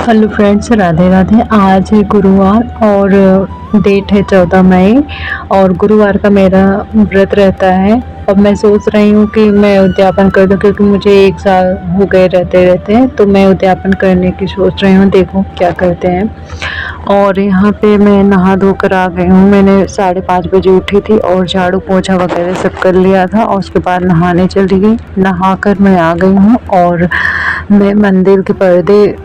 Hello friends, Radhe Radhe. आज है गुरुवार और डेट है 14 मई और गुरुवार का मेरा व्रत रहता है। अब मैं सोच रही हूँ कि मैं उद्यापन कर दूँ क्योंकि मुझे 1 साल हो गए रहते तो मैं उद्यापन करने की सोच रही हूँ, देखो क्या करते हैं। और यहाँ पे मैं नहा धोकर आ गई हूँ। मैंने 5:30 बजे उठी थी और झाड़ू पोछा वगैरह सब कर लिया था और उसके बाद नहाने चली गई। नहाकर मैं आ गई हूँ और मैं मंदिर के पर्दे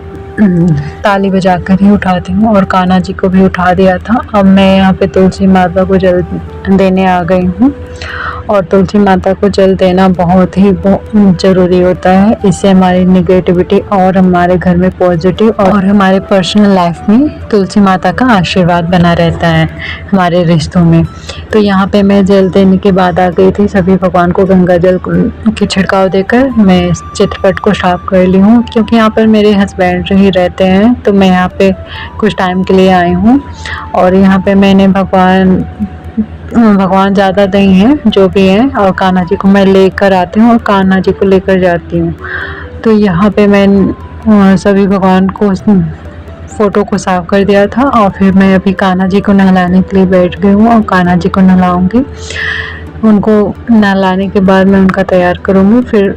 ताली बजाकर ही उठाती हूँ और कान्हा जी को भी उठा दिया था। अब मैं यहाँ पे तुलसी माता को जल देने आ गई हूँ और तुलसी माता को जल देना बहुत ही ज़रूरी होता है। इससे हमारी निगेटिविटी और हमारे घर में पॉजिटिव और हमारे पर्सनल लाइफ में तुलसी माता का आशीर्वाद बना रहता है हमारे रिश्तों में। तो यहाँ पे मैं जल देने के बाद आ गई थी। सभी भगवान को गंगा जल की छिड़काव देकर मैं चित्रपट को साफ कर ली हूँ क्योंकि यहाँ पर मेरे हस्बैंड ही रहते हैं, तो मैं यहाँ पे कुछ टाइम के लिए आई हूँ। और यहाँ पे मैंने भगवान ज़्यादा नहीं है, जो भी है, और कान्हा जी को मैं लेकर आती हूँ और कान्हा जी को लेकर जाती हूँ। तो यहाँ पे मैं सभी भगवान को फ़ोटो को साफ़ कर दिया था और फिर मैं अभी कान्हा जी को नहलाने के लिए बैठ गई हूँ और कान्हा जी को नहलाऊँगी। उनको नहलाने के बाद मैं उनका तैयार करूँगी फिर।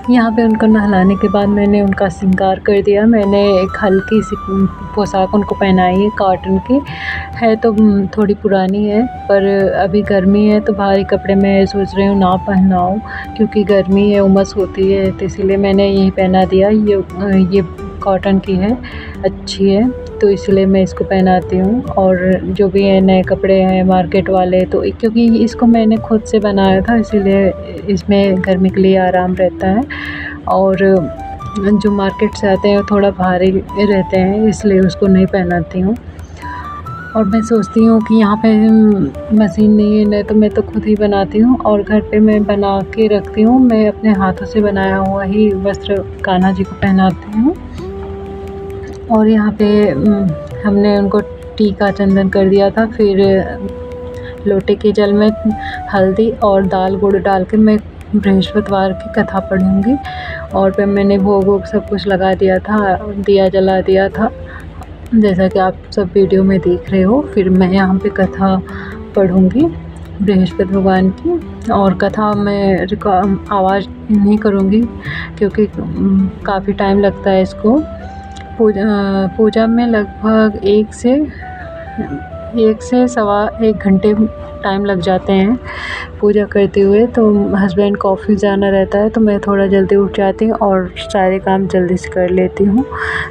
यहाँ पे उनको नहलाने के बाद मैंने उनका श्रृंगार कर दिया। मैंने एक हल्की सी पोशाक उनको पहनाई है, कॉटन की है, तो थोड़ी पुरानी है, पर अभी गर्मी है तो भारी कपड़े मैं सोच रही हूँ ना पहनाऊँ क्योंकि गर्मी है, उमस होती है, तो इसीलिए मैंने यही पहना दिया। ये कॉटन की है, अच्छी है, तो इसलिए मैं इसको पहनाती हूँ। और जो भी है नए कपड़े हैं मार्केट वाले, तो क्योंकि इसको मैंने खुद से बनाया था इसीलिए इसमें गर्मी के लिए आराम रहता है। और जो मार्केट से आते हैं वो थोड़ा भारी रहते हैं, इसलिए उसको नहीं पहनाती हूँ। और मैं सोचती हूँ कि यहाँ पे मशीन नहीं है, नहीं तो मैं तो खुद ही बनाती हूँ और घर पे मैं बना के रखती हूँ। मैं अपने हाथों से बनाया हुआ ही वस्त्र कान्हा जी को पहनाती हूँ। और यहाँ पे हमने उनको टीका चंदन कर दिया था। फिर लोटे के जल में हल्दी और दाल गुड़ डाल के मैं बृहस्पतिवार की कथा पढ़ूँगी। और फिर मैंने भोग सब कुछ लगा दिया था, दिया जला दिया था, जैसा कि आप सब वीडियो में देख रहे हो। फिर मैं यहाँ पे कथा पढ़ूँगी बृहस्पति भगवान की। और कथा मैं आवाज़ नहीं करूँगी क्योंकि काफ़ी टाइम लगता है इसको। पूजा में लगभग 1 से सवा 1 घंटे टाइम लग जाते हैं पूजा करते हुए। तो हस्बैंड को ऑफिस जाना रहता है तो मैं थोड़ा जल्दी उठ जाती हूँ और सारे काम जल्दी से कर लेती हूँ।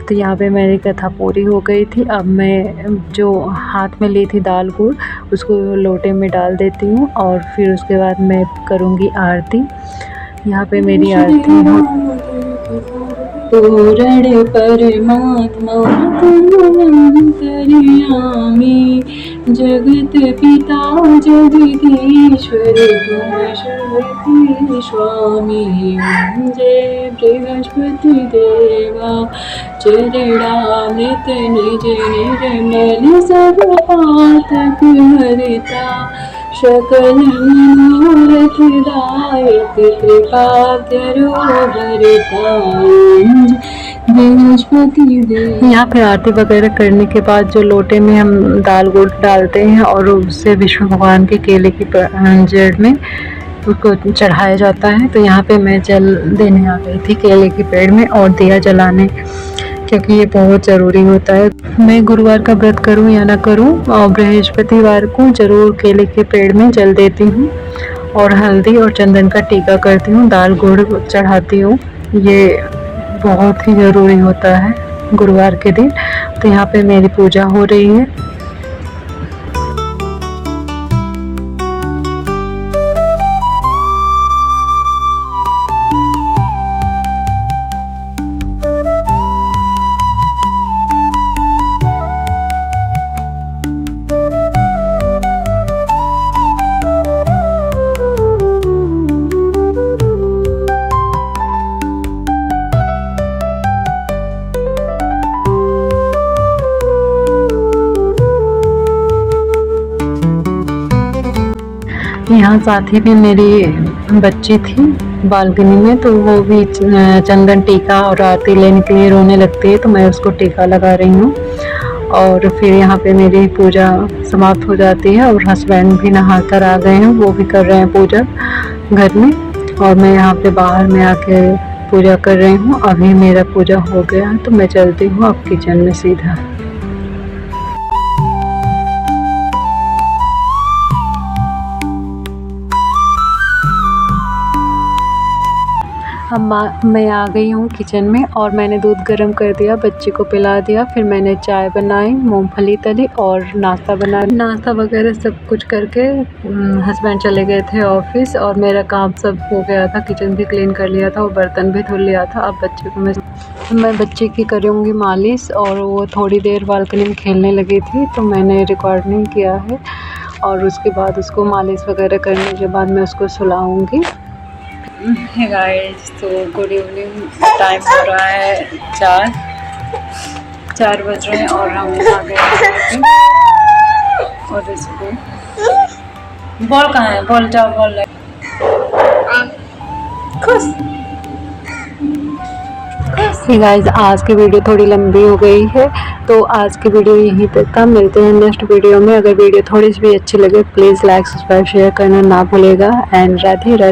तो यहाँ पे मेरी कथा पूरी हो गई थी। अब मैं जो हाथ में ली थी दाल गुड़, उसको लोटे में डाल देती हूँ और फिर उसके बाद मैं करूँगी आरती। यहाँ पे मेरी आरती पूरण परमात्मा अंतर्यामी जगत पिता जगदीश्वर तुम शक्ति स्वामी। जय बृहस्पति देवा चरणामृत निज निर्मल सब पातक हरिता सकल मनोरथ दायक कृपा करो बृहस्पति। यहाँ पे आरती वगैरह करने के बाद जो लोटे में हम दाल गुड़ डालते हैं और उससे विष्णु भगवान के केले की जड़ में उसको चढ़ाया जाता है। तो यहाँ पे मैं जल देने आ गई थी केले के पेड़ में और दिया जलाने, क्योंकि ये बहुत ज़रूरी होता है। मैं गुरुवार का व्रत करूं या ना करूं, और बृहस्पतिवार को ज़रूर केले के पेड़ में जल देती हूं और हल्दी और चंदन का टीका करती हूं, दाल गुड़ चढ़ाती हूँ। ये बहुत ही ज़रूरी होता है गुरुवार के दिन। तो यहाँ पे मेरी पूजा हो रही है। यहाँ साथ ही में मेरी बच्ची थी बालकनी में, तो वो भी चंदन टीका और आरती लेने के लिए रोने लगती है, तो मैं उसको टीका लगा रही हूँ। और फिर यहाँ पे मेरी पूजा समाप्त हो जाती है और हस्बैंड भी नहा कर आ गए हैं, वो भी कर रहे हैं पूजा घर में, और मैं यहाँ पे बाहर में आके पूजा कर रही हूँ। अभी मेरा पूजा हो गया है तो मैं चलती हूँ अब किचन में सीधा। अब मैं आ गई हूँ किचन में और मैंने दूध गर्म कर दिया, बच्चे को पिला दिया, फिर मैंने चाय बनाई, मूंगफली तली और नाश्ता बनाया। नाश्ता वगैरह सब कुछ करके हस्बैंड चले गए थे ऑफिस और मेरा काम सब हो गया था, किचन भी क्लीन कर लिया था और बर्तन भी धुल लिया था। अब बच्चे को मैं बच्चे की करूँगी मालिश, और वो थोड़ी देर बालकनी में खेलने लगी थी तो मैंने रिकॉर्ड नहीं किया है, और उसके बाद उसको मालिश वगैरह करने के बाद मैं उसको सुलाऊँगी। हे गाइस, तो गुड इवनिंग, टाइम हो रहा है 4 बज रहे हैं और हम आ गए हैं। और इसको बॉल कहाँ है, बॉल जाओ, बॉल ले खुश। हे गाइस, आज की वीडियो थोड़ी लंबी हो गई है, तो आज की वीडियो यहीं तक था। मिलते हैं नेक्स्ट वीडियो में। अगर वीडियो थोड़ी सी भी अच्छी लगे प्लीज़ लाइक सब्सक्राइब शेयर करना ना भूलेगा। एंड राधे राधे।